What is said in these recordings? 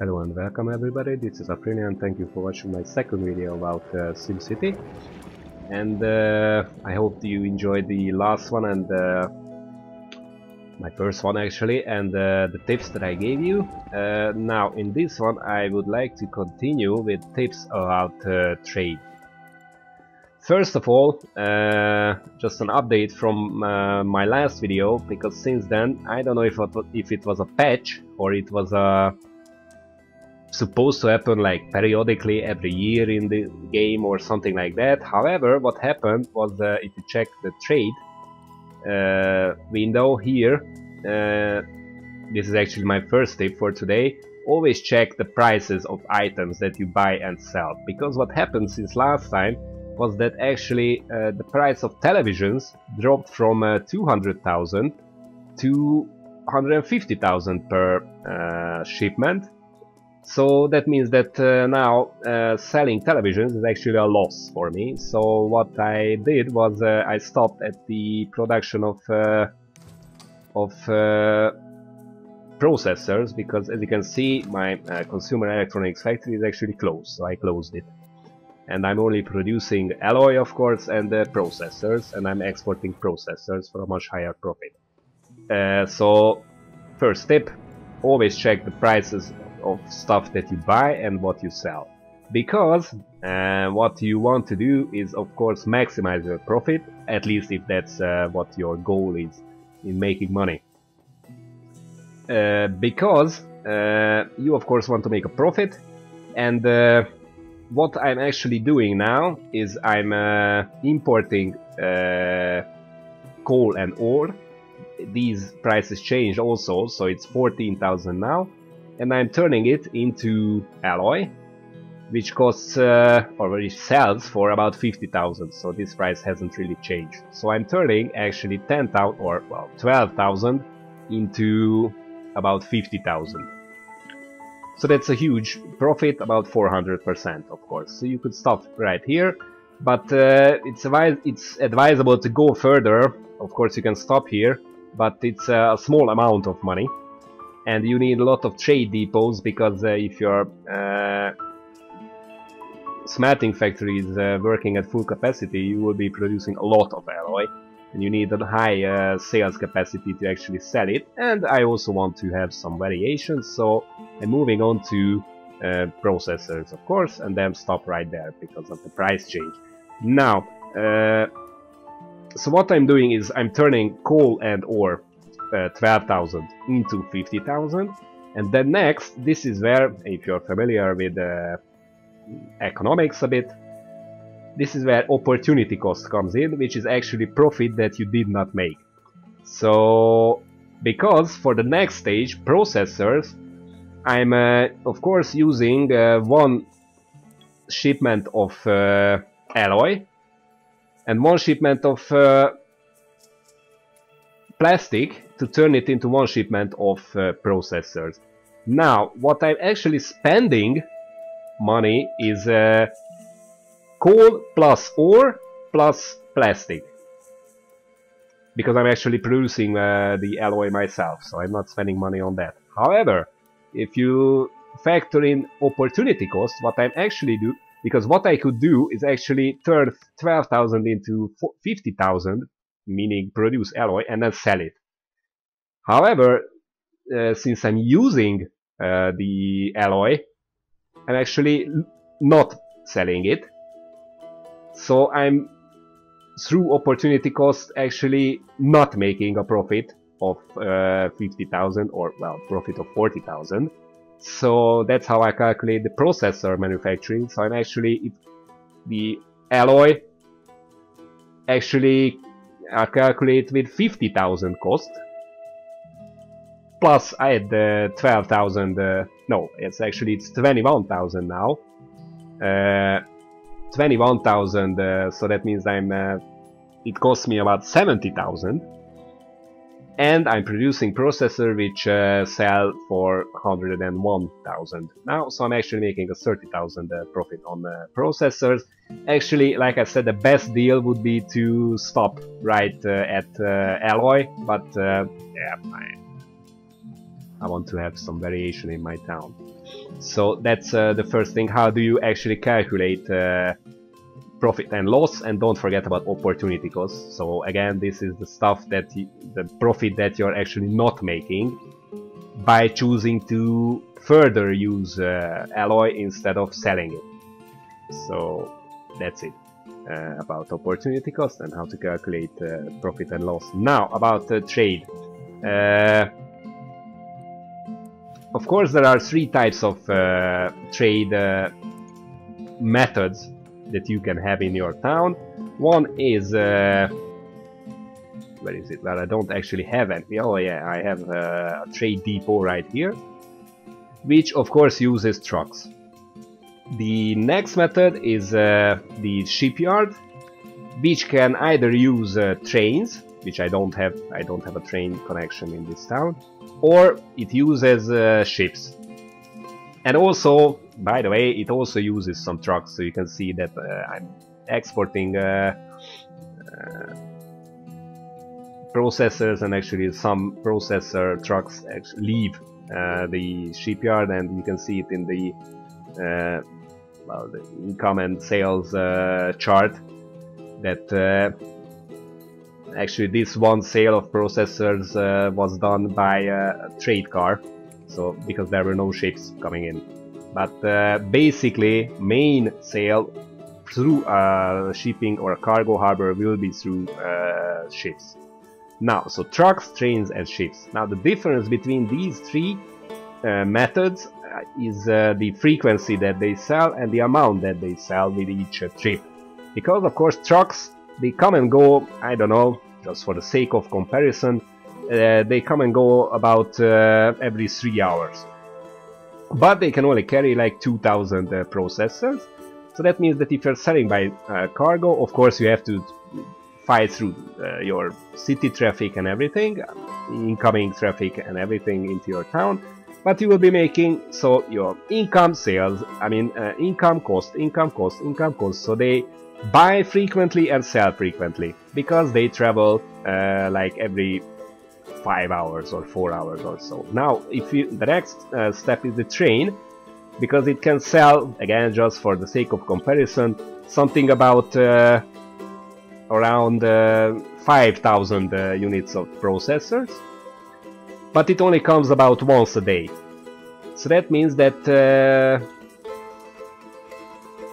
Hello and welcome everybody, this is Aprilia and thank you for watching my second video about SimCity. And I hope you enjoyed the last one and my first one actually, and the tips that I gave you. Now in this one I would like to continue with tips about trade. First of all, just an update from my last video, because since then I don't know if it was a patch or it was supposed to happen like periodically every year in the game or something like that. However, what happened was if you check the trade window here, this is actually my first tip for today. Always check the prices of items that you buy and sell, because what happened since last time was that actually the price of televisions dropped from 200,000 to 150,000 per shipment. So that means that now selling televisions is actually a loss for me. So what I did was I stopped at the production of processors, because as you can see my consumer electronics factory is actually closed, so I closed it. And I'm only producing alloy, of course, and processors, and I'm exporting processors for a much higher profit. So first tip, always check the prices of stuff that you buy and what you sell, because what you want to do is of course maximize your profit, at least if that's what your goal is in making money. Because you of course want to make a profit, and what I'm actually doing now is I'm importing coal and ore. These prices change also, so it's 14,000 now, and I'm turning it into alloy, which costs or which sells for about 50,000. So this price hasn't really changed. So I'm turning actually 10,000 or well 12,000 into about 50,000. So that's a huge profit, about 400%, of course. So you could stop right here, but it's advisable to go further. Of course you can stop here, but it's a small amount of money, and you need a lot of trade depots, because if your smelting factory is working at full capacity, you will be producing a lot of alloy, and you need a high sales capacity to actually sell it. And I also want to have some variations, so I'm moving on to processors, of course, and then stop right there because of the price change. Now, so what I'm doing is I'm turning coal and ore 12,000 into 50,000, and then next, this is where, if you're familiar with economics a bit, this is where opportunity cost comes in, which is actually profit that you did not make. So, because for the next stage, processors, I'm of course using one shipment of alloy and one shipment of plastic to turn it into one shipment of processors. Now, what I'm actually spending money is coal plus ore plus plastic, because I'm actually producing the alloy myself, so I'm not spending money on that. However, if you factor in opportunity cost, what I'm actually do, because what I could do is actually turn 12,000 into 50,000, meaning produce alloy and then sell it. However, since I'm using the alloy, I'm actually not selling it. So I'm, through opportunity cost, actually not making a profit of 50,000, or well, profit of 40,000. So that's how I calculate the processor manufacturing. So I'm actually, the alloy actually I calculate with 50,000 cost, plus I had 12,000, no, it's 21,000 now. 21,000, so that means it costs me about 70,000, and I'm producing processor which sell for 101,000 now, so I'm actually making a 30,000 profit on processors. Actually, like I said, the best deal would be to stop right at alloy, but yeah, I want to have some variation in my town. So that's the first thing. How do you actually calculate profit and loss? And don't forget about opportunity cost. So again, this is the stuff that the profit that you're actually not making by choosing to further use alloy instead of selling it. So that's it about opportunity cost and how to calculate profit and loss. Now about trade. Of course, there are three types of trade methods that you can have in your town. One is where is it? Well, I don't actually have any. Oh yeah, I have a trade depot right here, which of course uses trucks. The next method is the shipyard, which can either use trains, which I don't have a train connection in this town, or it uses ships. And also, by the way, it also uses some trucks, so you can see that I'm exporting processors, and actually some processor trucks actually leave the shipyard, and you can see it in the well, the income and sales chart that actually this one sale of processors was done by a trade car, so because there were no ships coming in. But basically main sale through shipping or a cargo harbor will be through ships. Now, so trucks, trains and ships. Now the difference between these three methods is the frequency that they sell and the amount that they sell with each trip. Because of course trucks, they come and go, I don't know, just for the sake of comparison, they come and go about every 3 hours. But they can only carry like 2000 processors. So that means that if you're selling by cargo, of course you have to fight through your city traffic and everything, incoming traffic and everything into your town. But you will be making, so your income, sales, I mean income, cost, so they buy frequently and sell frequently, because they travel like every 5 hours or 4 hours or so. Now, if you, the next step is the train, because it can sell, again just for the sake of comparison, something about around 5000 units of processors. But it only comes about once a day. So that means that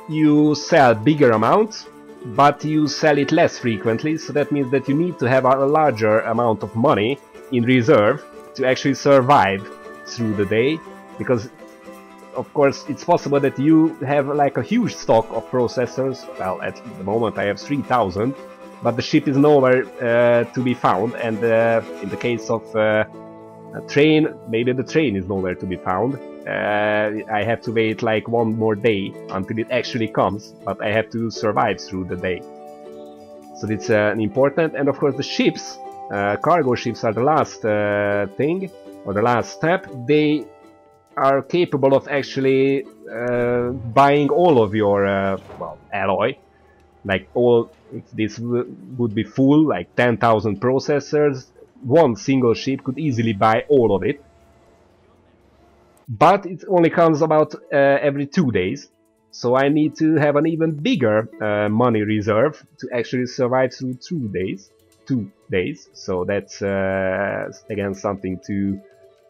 you sell bigger amounts, but you sell it less frequently. So that means that you need to have a larger amount of money in reserve to actually survive through the day. Because of course it's possible that you have like a huge stock of processors. Well, at the moment I have 3000, but the ship is nowhere to be found, and in the case of a train, maybe the train is nowhere to be found. I have to wait like one more day until it actually comes, but I have to survive through the day. So it's important. And of course the ships, cargo ships are the last thing, or the last step. They are capable of actually buying all of your well, alloy. Like all, if this would be full, like 10,000 processors, one single ship could easily buy all of it. But it only comes about every 2 days. So I need to have an even bigger money reserve to actually survive through 2 days. 2 days. So that's again something to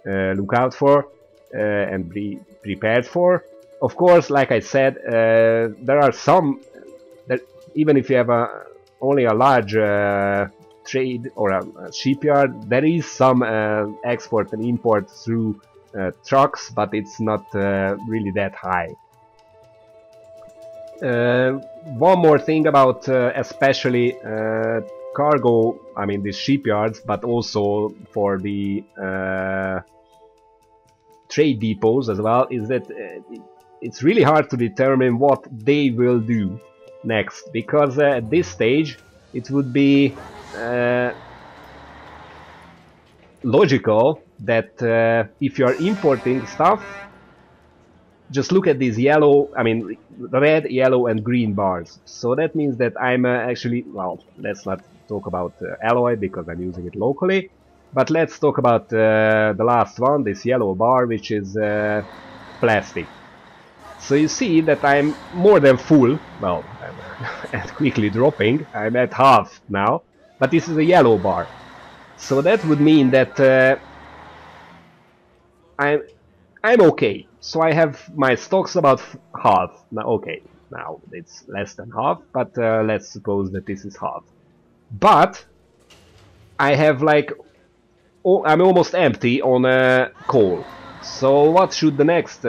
look out for and be prepared for. Of course, like I said, there are some that even if you have only a large trade or a shipyard, there is some export and import through trucks, but it's not really that high. One more thing about especially cargo, I mean the shipyards, but also for the trade depots as well, is that it's really hard to determine what they will do next, because at this stage it would be logical that if you are importing stuff, just look at these yellow, I mean red, yellow and green bars. So that means that I'm actually, well, let's not talk about alloy because I'm using it locally, but let's talk about the last one, this yellow bar, which is plastic. So you see that I'm more than full, well, and quickly dropping. I'm at half now, but this is a yellow bar. So that would mean that I'm okay. So I have my stocks about half. Now, okay, now it's less than half, but let's suppose that this is half. But I have like, oh, I'm almost empty on coal. So what should the next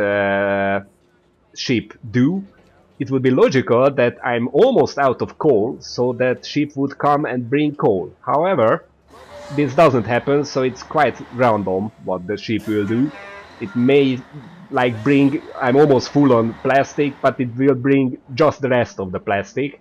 ship do? It would be logical that I'm almost out of coal, so that ship would come and bring coal. However, this doesn't happen, so it's quite random what the ship will do. It may like bring, I'm almost full on plastic, but it will bring just the rest of the plastic.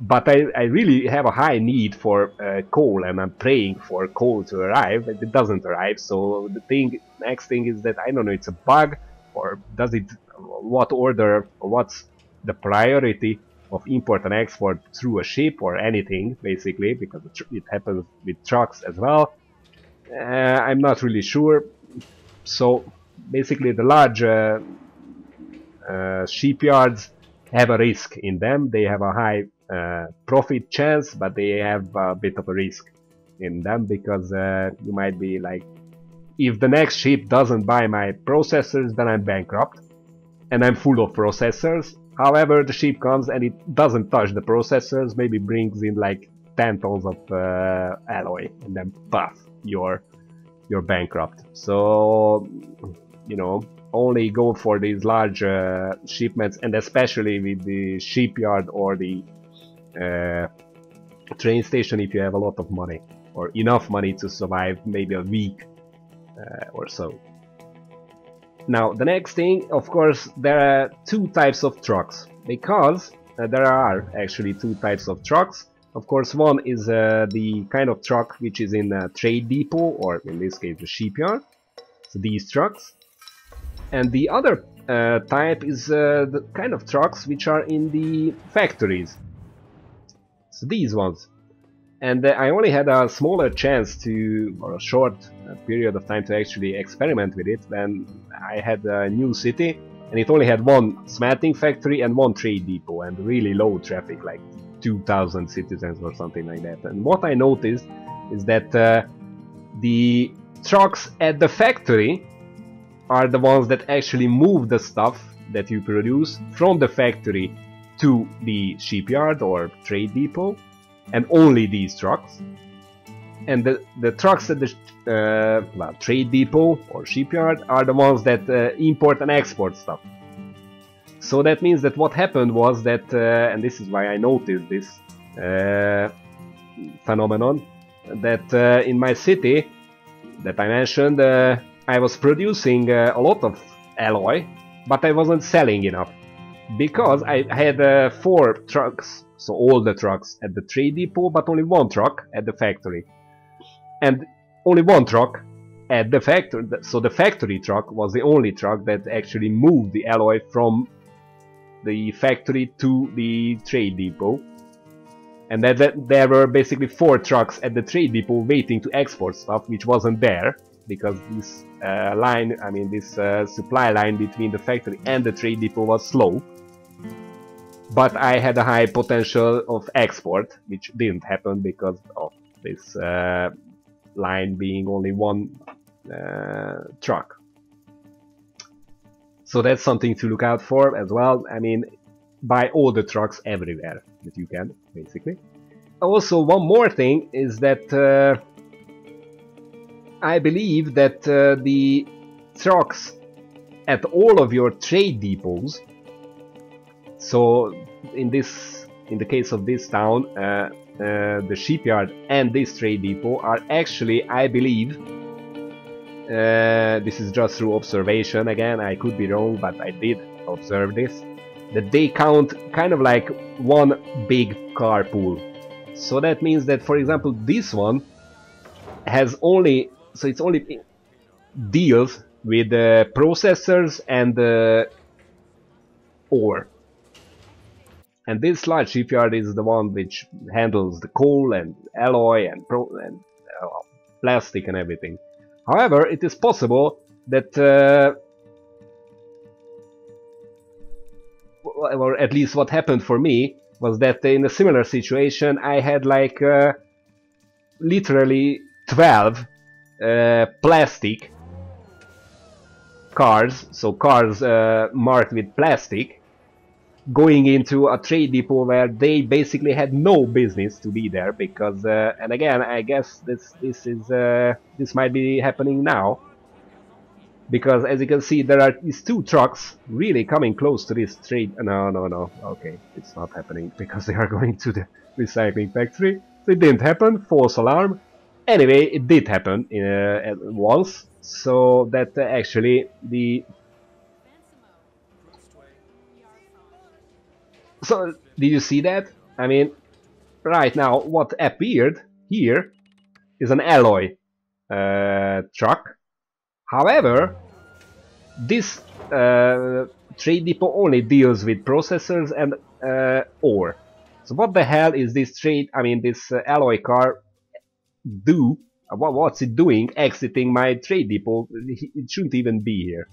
But I really have a high need for coal, and I'm praying for coal to arrive, and it doesn't arrive. So the next thing is that I don't know, it's a bug, or does it, what order, or what's the priority of import and export through a ship or anything, basically, because it happens with trucks as well. I'm not really sure. So basically the large shipyards have a risk in them. They have a high profit chance, but they have a bit of a risk in them, because you might be like, if the next ship doesn't buy my processors, then I'm bankrupt and I'm full of processors. However, the ship comes and it doesn't touch the processors, maybe brings in like 10 tons of alloy, and then puff, you're bankrupt. So, you know, only go for these large shipments, and especially with the shipyard or the train station, if you have a lot of money or enough money to survive maybe a week or so. Now the next thing, of course, there are two types of trucks, because there are actually two types of trucks. Of course, one is the kind of truck which is in a trade depot, or in this case the shipyard, so these trucks. And the other type is the kind of trucks which are in the factories, so these ones. And I only had a smaller chance to, or a short period of time to actually experiment with it, when I had a new city and it only had one smelting factory and one trade depot and really low traffic, like 2,000 citizens or something like that. And what I noticed is that the trucks at the factory are the ones that actually move the stuff that you produce from the factory to the shipyard or trade depot, and only these trucks. And the trucks at the well, trade depot or shipyard are the ones that import and export stuff. So that means that what happened was that, and this is why I noticed this phenomenon, that in my city that I mentioned, I was producing a lot of alloy, but I wasn't selling enough, because I had 4 trucks, so all the trucks at the trade depot, but only 1 truck at the factory. And only 1 truck at the factory, so the factory truck was the only truck that actually moved the alloy from the factory to the trade depot. And that there were basically 4 trucks at the trade depot waiting to export stuff, which wasn't there, because this line, I mean this supply line between the factory and the trade depot was slow. But I had a high potential of export, which didn't happen because of this line being only 1 truck. So that's something to look out for as well. I mean, buy all the trucks everywhere that you can, basically. Also, one more thing is that I believe that the trucks at all of your trade depots, so in the case of this town, the shipyard and this trade depot are actually, I believe, this is just through observation, again, I could be wrong, but I did observe this, that they count kind of like one big carpool. So that means that, for example, this one has only, so it's only deals with processors and ore. And this large shipyard is the one which handles the coal and alloy and plastic and everything. However, it is possible that or at least what happened for me, was that in a similar situation I had like literally 12 plastic cars, so cars marked with plastic, going into a trade depot where they basically had no business to be there, because and again I guess this might be happening now, because as you can see there are these two trucks really coming close to this trade. No, okay, it's not happening because they are going to the recycling factory, so it didn't happen. False alarm. Anyway, it did happen at once, so that actually the... So, did you see that? I mean, right now, what appeared here is an alloy truck. However, this trade depot only deals with processors and ore. So what the hell is this this alloy car do? What's it doing exiting my trade depot? It shouldn't even be here.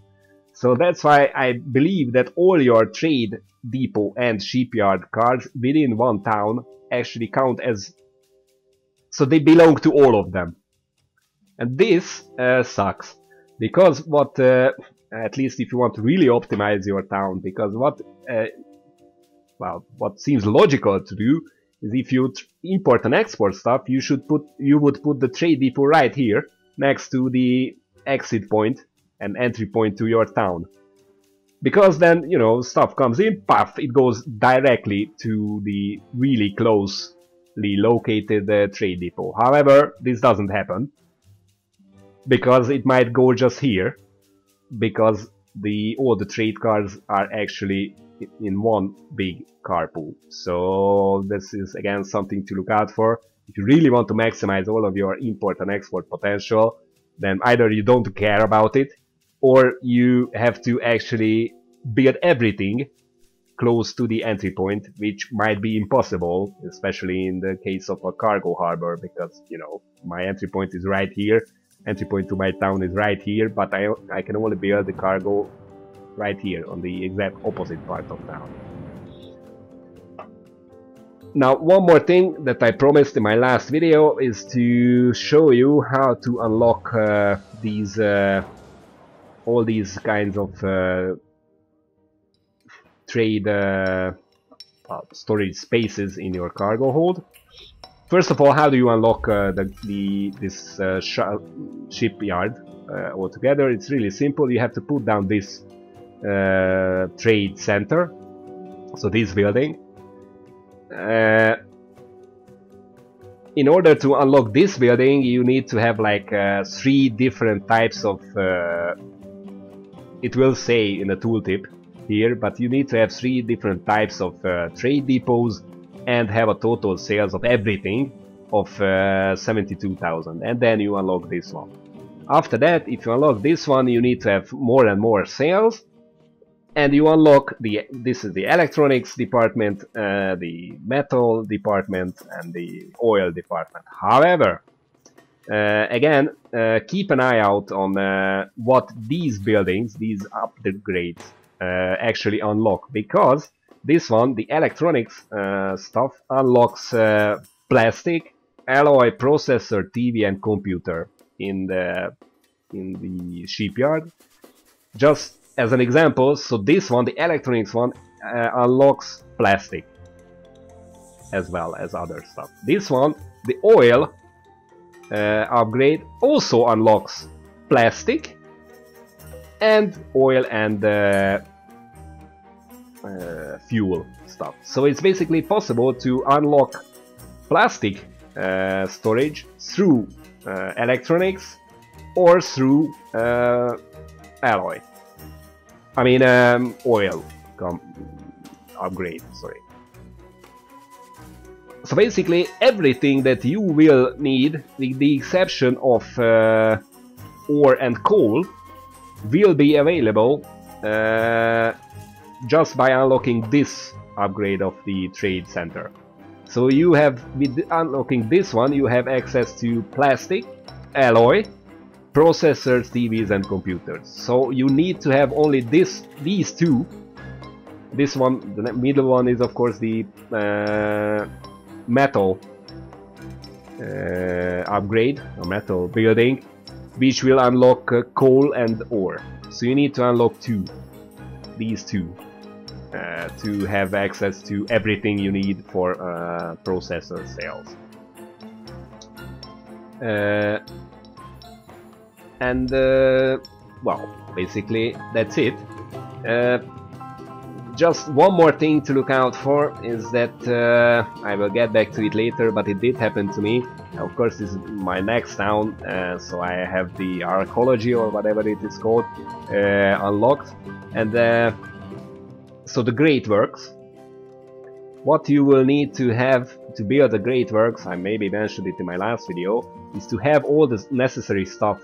So that's why I believe that all your trade depot and shipyard cars within one town actually count as... So they belong to all of them. And this sucks. Because what, at least if you want to really optimize your town, because what seems logical to do is if you import and export stuff, you would put the trade depot right here next to the exit point and entry point to your town. Because then, you know, stuff comes in, puff, it goes directly to the really closely located trade depot. However, this doesn't happen, because it might go just here, because all the trade cars are actually in one big carpool. So this is again something to look out for. If you really want to maximize all of your import and export potential, then either you don't care about it, or you have to actually build everything close to the entry point, which might be impossible, especially in the case of a cargo harbor, because, you know, my entry point is right here, entry point to my town is right here, but I can only build the cargo right here on the exact opposite part of town. Now, one more thing that I promised in my last video is to show you how to unlock all these kinds of trade storage spaces in your cargo hold. First of all, how do you unlock this shipyard altogether? It's really simple. You have to put down this trade center, so this building. In order to unlock this building, you need to have like 3 different types of... it will say in the tooltip here, but you need to have 3 different types of trade depots and have a total sales of everything of 72,000, and then you unlock this one. After that, if you unlock this one, you need to have more and more sales, and you unlock this is the electronics department, the metal department, and the oil department. However, again, keep an eye out on what these buildings, these upgrades, actually unlock, because this one, the electronics stuff, unlocks plastic, alloy, processor, TV, and computer in the shipyard. Just as an example, so this one, the electronics one, unlocks plastic as well as other stuff. This one, the oil upgrade, also unlocks plastic and oil and fuel stuff. So it's basically possible to unlock plastic storage through electronics or through alloy. I mean oil upgrade, sorry. So basically everything that you will need, with the exception of ore and coal, will be available just by unlocking this upgrade of the trade center. So you have, with unlocking this one, you have access to plastic, alloy, processors, TVs and computers. So you need to have only these two This one, the middle one, is of course the metal upgrade, or metal building, which will unlock coal and ore. So you need to unlock these two, to have access to everything you need for processor sales. Well, basically that's it. Just one more thing to look out for is that I will get back to it later, but it did happen to me. Of course, this is my next town, so I have the archaeology, or whatever it is called, unlocked. And so the great works. What you will need to have to build the great works, I maybe mentioned it in my last video, is to have all the necessary stuff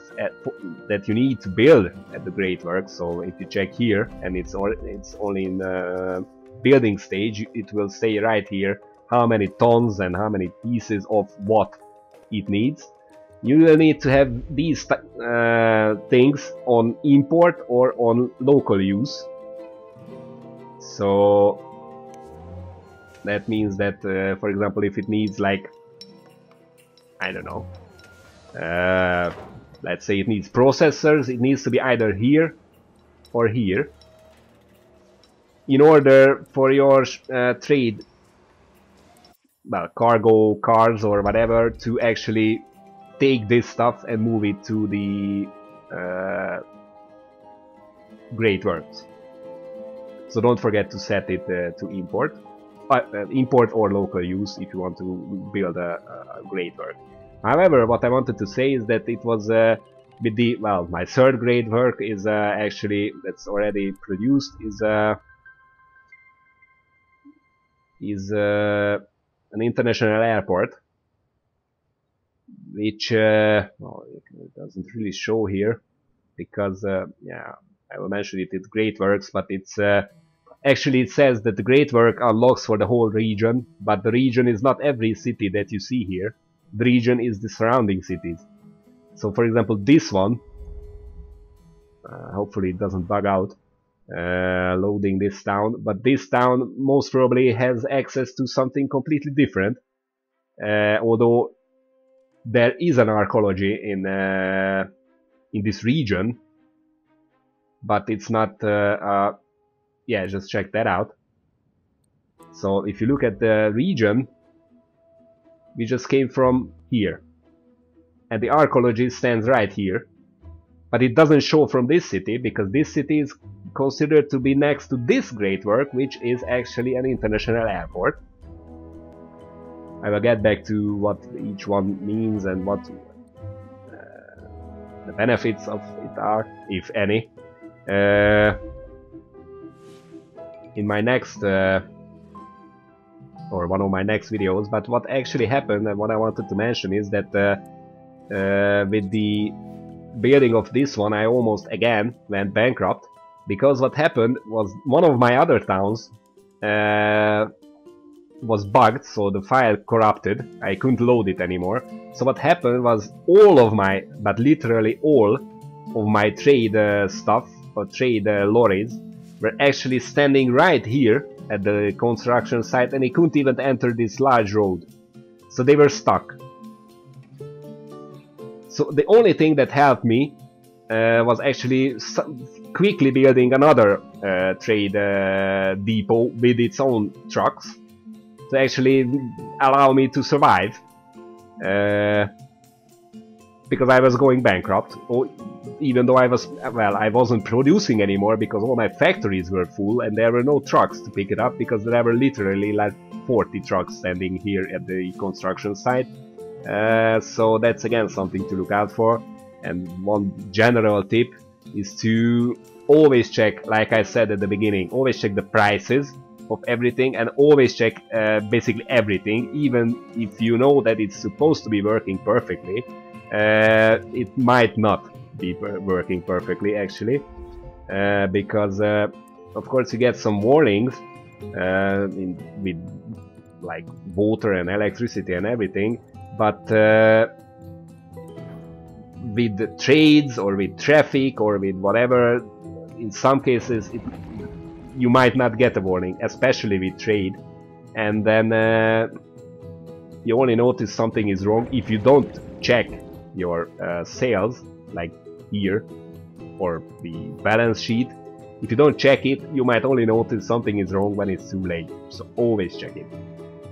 that you need to build at the great works. So if you check here, and it's only in building stage, it will say right here how many tons and how many pieces of what it needs. You will need to have these things on import or on local use. So that means that, for example, if it needs, like, I don't know, let's say it needs processors, it needs to be either here or here, in order for your trade, well, cargo, cars or whatever, to actually take this stuff and move it to the great works. So don't forget to set it to import. Import or local use if you want to build a great work. However, what I wanted to say is that it was with the, well, my third great work is actually, that's already produced, is an international airport, which well, it doesn't really show here because yeah, I will mention it. It's great works, but it's actually, it says that the great work unlocks for the whole region, but the region is not every city that you see here. The region is the surrounding cities. So, for example, this one, hopefully it doesn't bug out loading this town, but this town most probably has access to something completely different. Although there is an archaeology in this region, but it's not. Yeah, just check that out. So if you look at the region, we just came from here, and the archaeology stands right here, but it doesn't show from this city because this city is considered to be next to this great work, which is actually an international airport. I will get back to what each one means and what the benefits of it are, if any, in my next or one of my next videos. But what actually happened and what I wanted to mention is that with the building of this one, I almost again went bankrupt, because what happened was one of my other towns was bugged, so the file corrupted. I couldn't load it anymore. So what happened was all of my, but literally all of my trade stuff, or trade lorries, were actually standing right here at the construction site, and they couldn't even enter this large road. So they were stuck. So the only thing that helped me was actually quickly building another trade depot with its own trucks to actually allow me to survive, because I was going bankrupt. Even though I wasn't producing anymore because all my factories were full and there were no trucks to pick it up, because there were literally like 40 trucks standing here at the construction site. So that's again something to look out for. And one general tip is to always check, like I said at the beginning, always check the prices of everything, and always check basically everything, even if you know that it's supposed to be working perfectly. It might not be working perfectly actually, because of course you get some warnings with like water and electricity and everything, but with the trades or with traffic or with whatever, in some cases you might not get a warning, especially with trade. And then you only notice something is wrong if you don't check your sales, like here, or the balance sheet. If you don't check it, you might only notice something is wrong when it's too late. So always check it.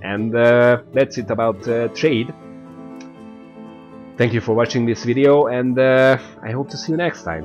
And that's it about trade. Thank you for watching this video, and I hope to see you next time.